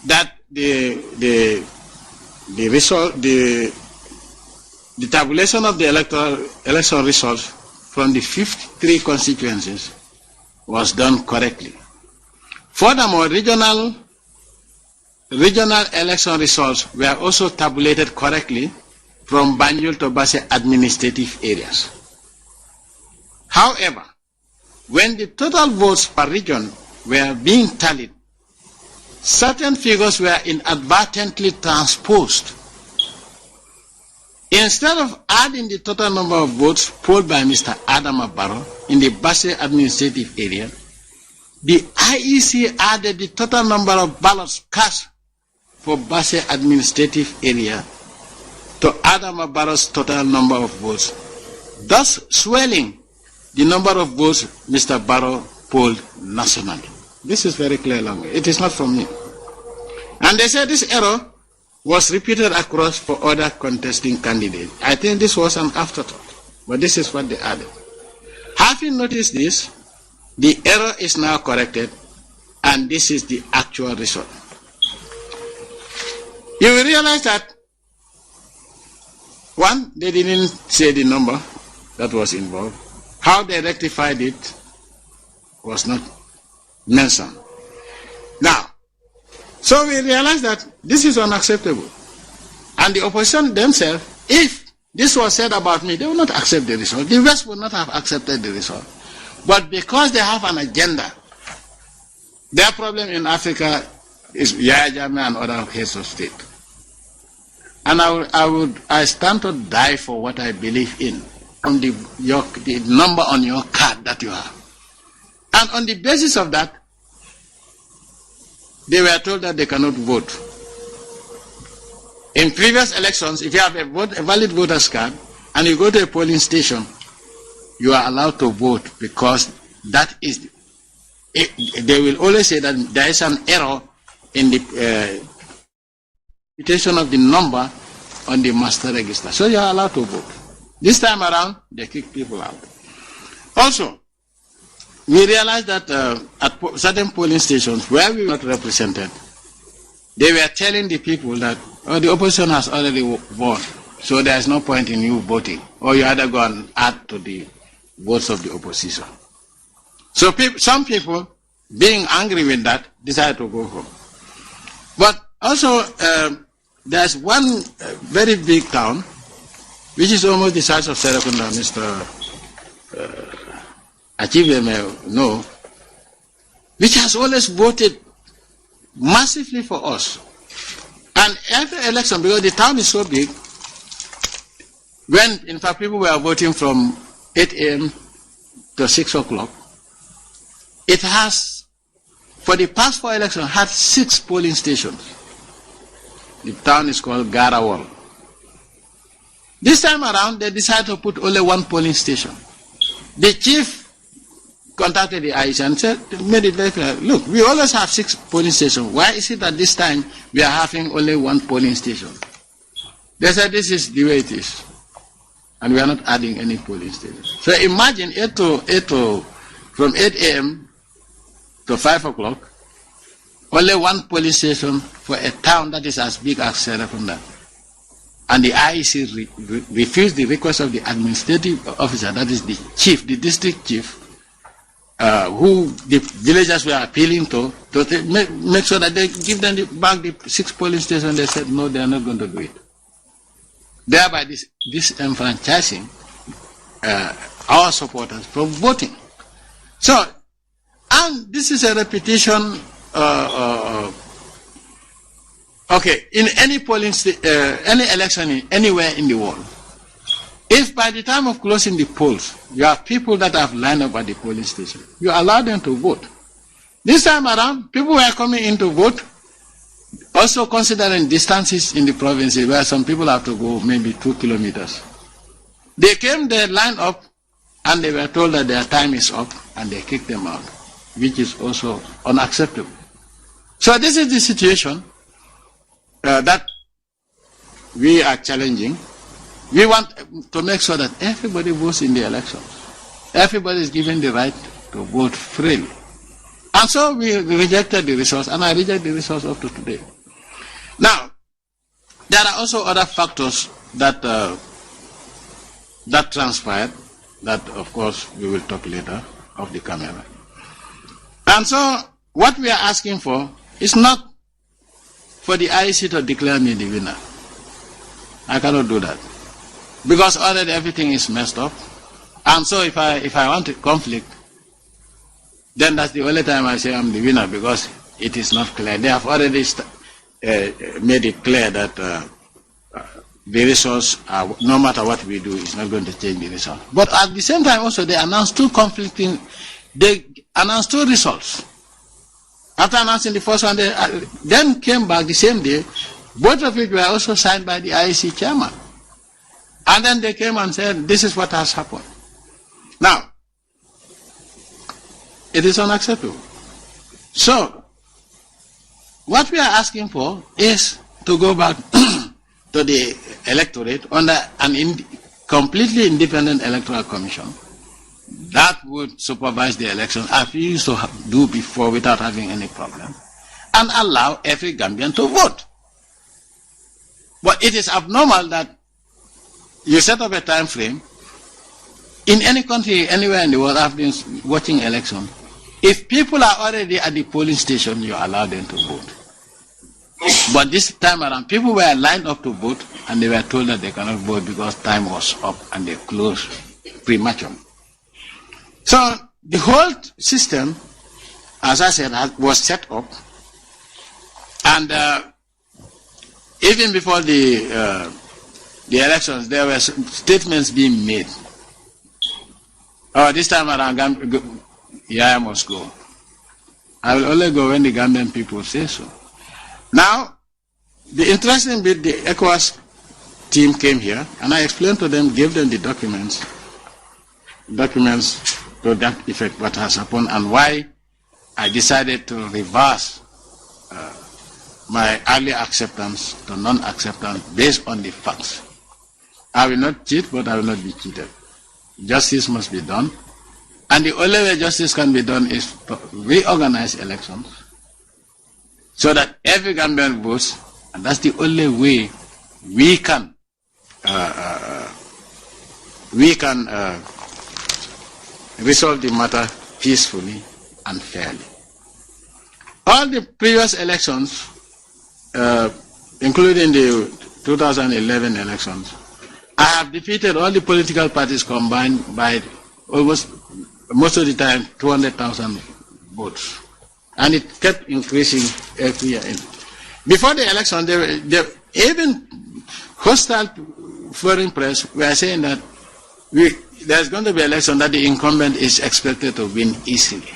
that the result, the tabulation of the election results from the 53 constituencies was done correctly. Furthermore, regional election results were also tabulated correctly from Banjul to Basse administrative areas. However, when the total votes per region were being tallied, certain figures were inadvertently transposed. Instead of adding the total number of votes polled by Mr. Adama Barrow in the Basse administrative area, the IEC added the total number of ballots cast for Basse administrative area to Adama Barrow's total number of votes, thus swelling the number of votes Mr. Barrow polled nationally. This is very clear language. It is not from me. And they said this error was repeated across for other contesting candidates. I think this was an afterthought, but this is what they added. Having noticed this, the error is now corrected, and this is the actual result. You will realize that, one, they didn't say the number that was involved. How they rectified it was not mentioned. Now, so we realize that this is unacceptable. And the opposition themselves, if this was said about me, they will not accept the result. The West would not have accepted the result. But because they have an agenda, their problem in Africa is Yahya Jammeh and other heads of state. And I stand to die for what I believe in, on the number on your card that you have. And on the basis of that, they were told that they cannot vote. In previous elections, if you have a valid voter's card and you go to a polling station, you are allowed to vote, because that is, they will always say that there is an error in the computation of the number on the master register. So you are allowed to vote. This time around, they kick people out. Also, we realized that at certain polling stations where we were not represented, they were telling the people that the opposition has already won, so there is no point in you voting, or you either go and add to the votes of the opposition. So some people, being angry with that, decided to go home. But also, there's one very big town, which is almost the size of Serekunda, Mr. Achieve may know, which has always voted massively for us. And every election, because the town is so big, when in fact people were voting from 8 a.m. to 6 o'clock, it has, for the past 4 elections, had 6 polling stations. The town is called Garawal. This time around, they decided to put only 1 polling station. The chief contacted the IEC and said, made it very clear, look, we always have 6 polling stations. Why is it that this time we are having only 1 polling station? They said this is the way it is. And we are not adding any polling station. So imagine from 8 a.m. to 5 o'clock, only 1 polling station for a town that is as big as Serekunda. And the IEC refused the request of the administrative officer, that is the chief, the district chief, who the villagers were appealing to make sure that they give them back the 6 polling stations. They said no, they are not going to do it. Thereby disenfranchising our supporters from voting. So, and this is a repetition. Okay, in any polling, any election anywhere in the world, if by the time of closing the polls, you have people that have lined up at the polling station, you allow them to vote. This time around, people were coming in to vote, also considering distances in the provinces where some people have to go maybe 2 kilometers. They came, they lined up, and they were told that their time is up, and they kicked them out, which is also unacceptable. So this is the situation that we are challenging. We want to make sure that everybody votes in the elections. Everybody is given the right to vote freely. And so we rejected the results, and I reject the results up to today. Now, there are also other factors that that transpired, that of course we will talk later off the camera. And so what we are asking for is not for the IEC to declare me the winner. I cannot do that, because already everything is messed up. And so if I want a conflict, then that's the only time I say I'm the winner, because it is not clear. They have already made it clear that the results are, no matter what we do, it's not going to change the result. But at the same time also, they announced two results. After announcing the first one, they then came back the same day, both of which were also signed by the IEC chairman. And then they came and said, this is what has happened. Now, it is unacceptable. So, what we are asking for is to go back to the electorate under an completely independent electoral commission that would supervise the election as we used to do before without having any problem, and allow every Gambian to vote. But it is abnormal that you set up a time frame. In any country, anywhere in the world, I've been watching elections. If people are already at the polling station, you allow them to vote. But this time around, people were lined up to vote, and they were told that they cannot vote because time was up and they closed prematurely. So the whole system, as I said, was set up, and even before the elections, there were statements being made. Oh, this time around, I must go. I will only go when the Gambian people say so. Now, the interesting bit, the ECOWAS team came here, and I explained to them, gave them the documents to that effect, what has happened, and why I decided to reverse my early acceptance to non-acceptance based on the facts. I will not cheat, but I will not be cheated. Justice must be done. And the only way justice can be done is to reorganize elections so that every Gambian votes, and that's the only way we can resolve the matter peacefully and fairly. All the previous elections, including the 2011 elections, I have defeated all the political parties combined by almost, most of the time, 200,000 votes. And it kept increasing every year. Before the election, even hostile foreign press were saying that there's going to be an election that the incumbent is expected to win easily.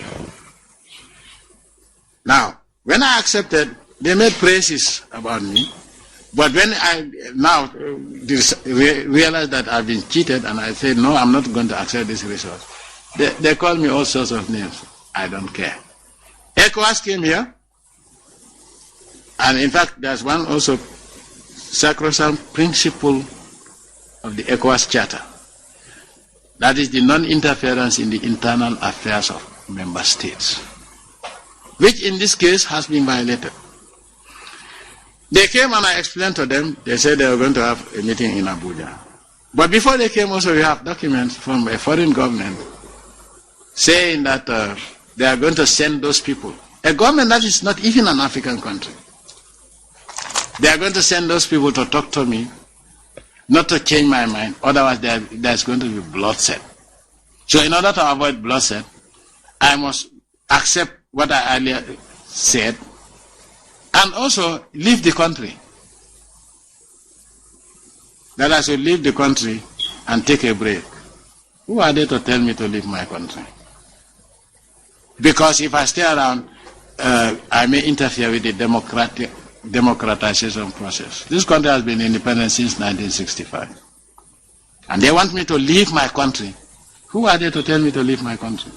Now, when I accepted, they made praises about me. But when I now realized that I've been cheated, and I said, no, I'm not going to accept this result, they called me all sorts of names. I don't care. ECOWAS came here, and in fact, there's one also sacrosanct principle of the ECOWAS Charter. That is the non-interference in the internal affairs of member states, which in this case has been violated. They came and I explained to them, they said they were going to have a meeting in Abuja. But before they came also, we have documents from a foreign government saying that they are going to send those people. A government that is not even an African country. They are going to send those people to talk to me, not to change my mind, otherwise there's going to be bloodshed. So in order to avoid bloodshed, I must accept what I earlier said, and also leave the country. That I should leave the country and take a break. Who are they to tell me to leave my country? Because if I stay around, I may interfere with the democratization process. This country has been independent since 1965. And they want me to leave my country. Who are they to tell me to leave my country?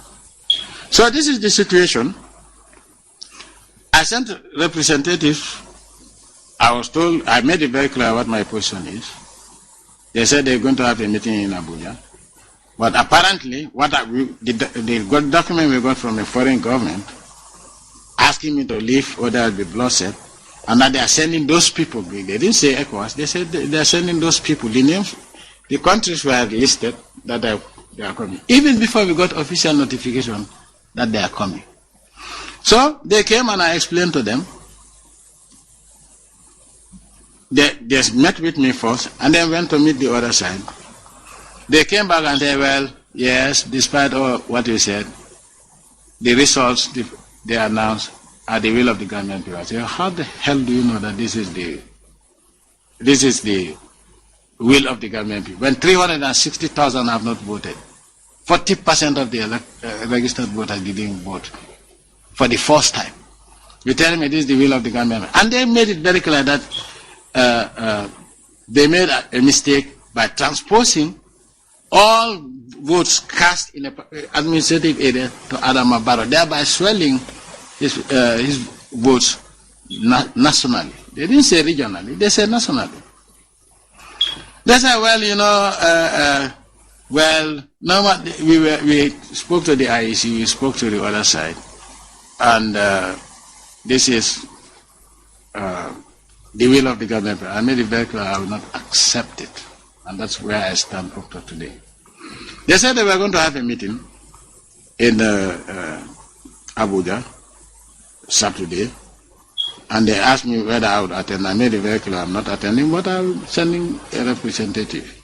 So this is the situation. I sent representatives. I was told, I made it very clear what my position is. They said they're going to have a meeting in Abuja. But apparently, the document we got from a foreign government asking me to leave or there will be bloodshed. And that they are sending those people. They didn't say ECOWAS. They said they are sending those people. The names, the countries were listed that they are coming. Even before we got official notification that they are coming. So they came and I explained to them. They met with me first and then went to meet the other side. They came back and said, well, yes, despite all what you said, the results they announced are the will of the Gambian people. I say, how the hell do you know that this is the will of the Gambian people? When 360,000 have not voted, 40% of the registered voters didn't vote for the first time. You tell me this is the will of the Gambian people. And they made it very clear that they made a mistake by transposing all votes cast in an administrative area to Adama Barrow, thereby swelling his votes nationally. They didn't say regionally, they said nationally. They said, well, you know, we spoke to the IEC, we spoke to the other side, and this is the will of the government. I made it very clear I will not accept it, and that's where I stand up to today. They said they were going to have a meeting in Abuja Saturday, and they asked me whether I would attend. I made it very clear I'm not attending, but I'm sending a representative.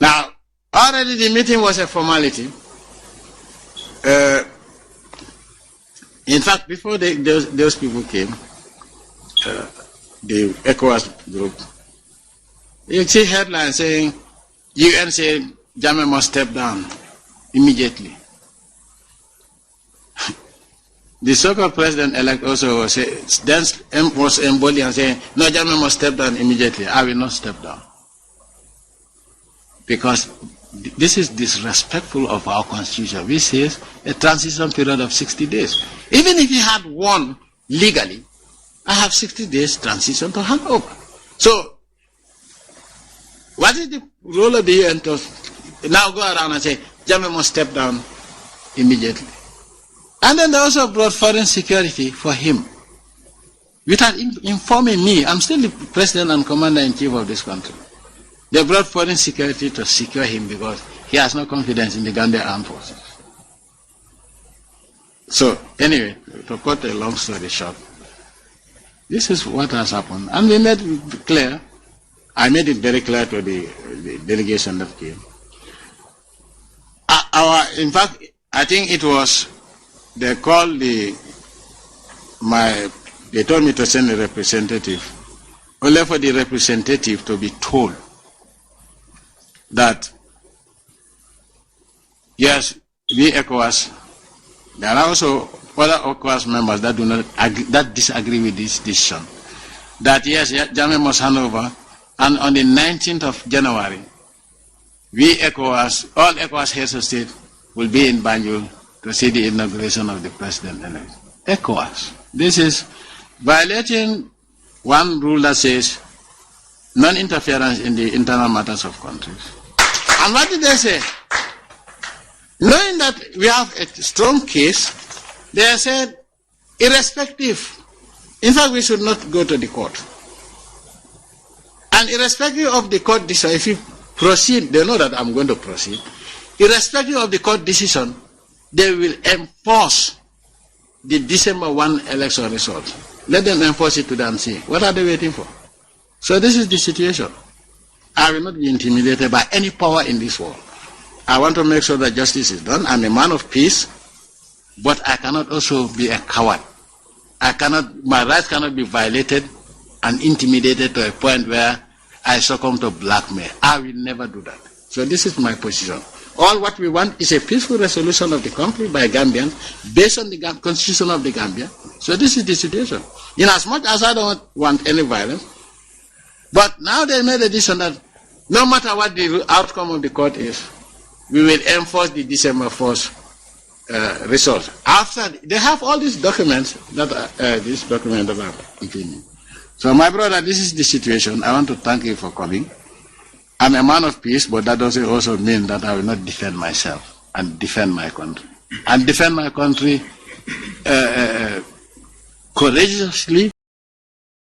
Now, already the meeting was a formality. In fact, before those people came, the ECOWAS group, you see headlines saying, UN said Jammeh must step down immediately. The so-called president-elect also was emboldened and saying, no, Jammeh must step down immediately. I will not step down. Because this is disrespectful of our constitution, which says a transition period of 60 days. Even if he had won legally, I have 60 days transition to hand over. So, what is the role of the UN to now go around and say, Jammeh must step down immediately? And then they also brought foreign security for him, without informing me. I'm still the president and commander-in-chief of this country. They brought foreign security to secure him because he has no confidence in the Ghanaian armed forces. So, anyway, to cut a long story short, this is what has happened. And we made it clear, I made it very clear to the delegation that came. In fact, I think it was, they called they told me to send a representative, only for the representative to be told that, yes, we ECOWAS, there are also other ECOWAS members that do not agree, that disagree with this decision. That yes, Jammeh must hand over, and on the 19th of January, we ECOWAS, all ECOWAS heads of state will be in Banjul to see the inauguration of the president-elect. ECOWAS. This is violating one rule that says non-interference in the internal matters of countries. And what did they say? Knowing that we have a strong case, they said, irrespective, in fact, we should not go to the court. And irrespective of the court decision, if you proceed, they know that I'm going to proceed. Irrespective of the court decision, they will enforce the December 1 election result. Let them enforce it to them and see. What are they waiting for? So this is the situation. I will not be intimidated by any power in this world. I want to make sure that justice is done. I'm a man of peace, but I cannot also be a coward. My rights cannot be violated and intimidated to a point where I succumb to blackmail. I will never do that. So this is my position. All what we want is a peaceful resolution of the conflict by Gambians based on the constitution of the Gambia. So this is the situation. In as much as I don't want any violence, but now they made a decision that no matter what the outcome of the court is, we will enforce the December 1st result. After they have all these documents that are continuing. So my brother, this is the situation. I want to thank you for coming. I'm a man of peace, but that doesn't also mean that I will not defend myself and defend my country. And defend my country courageously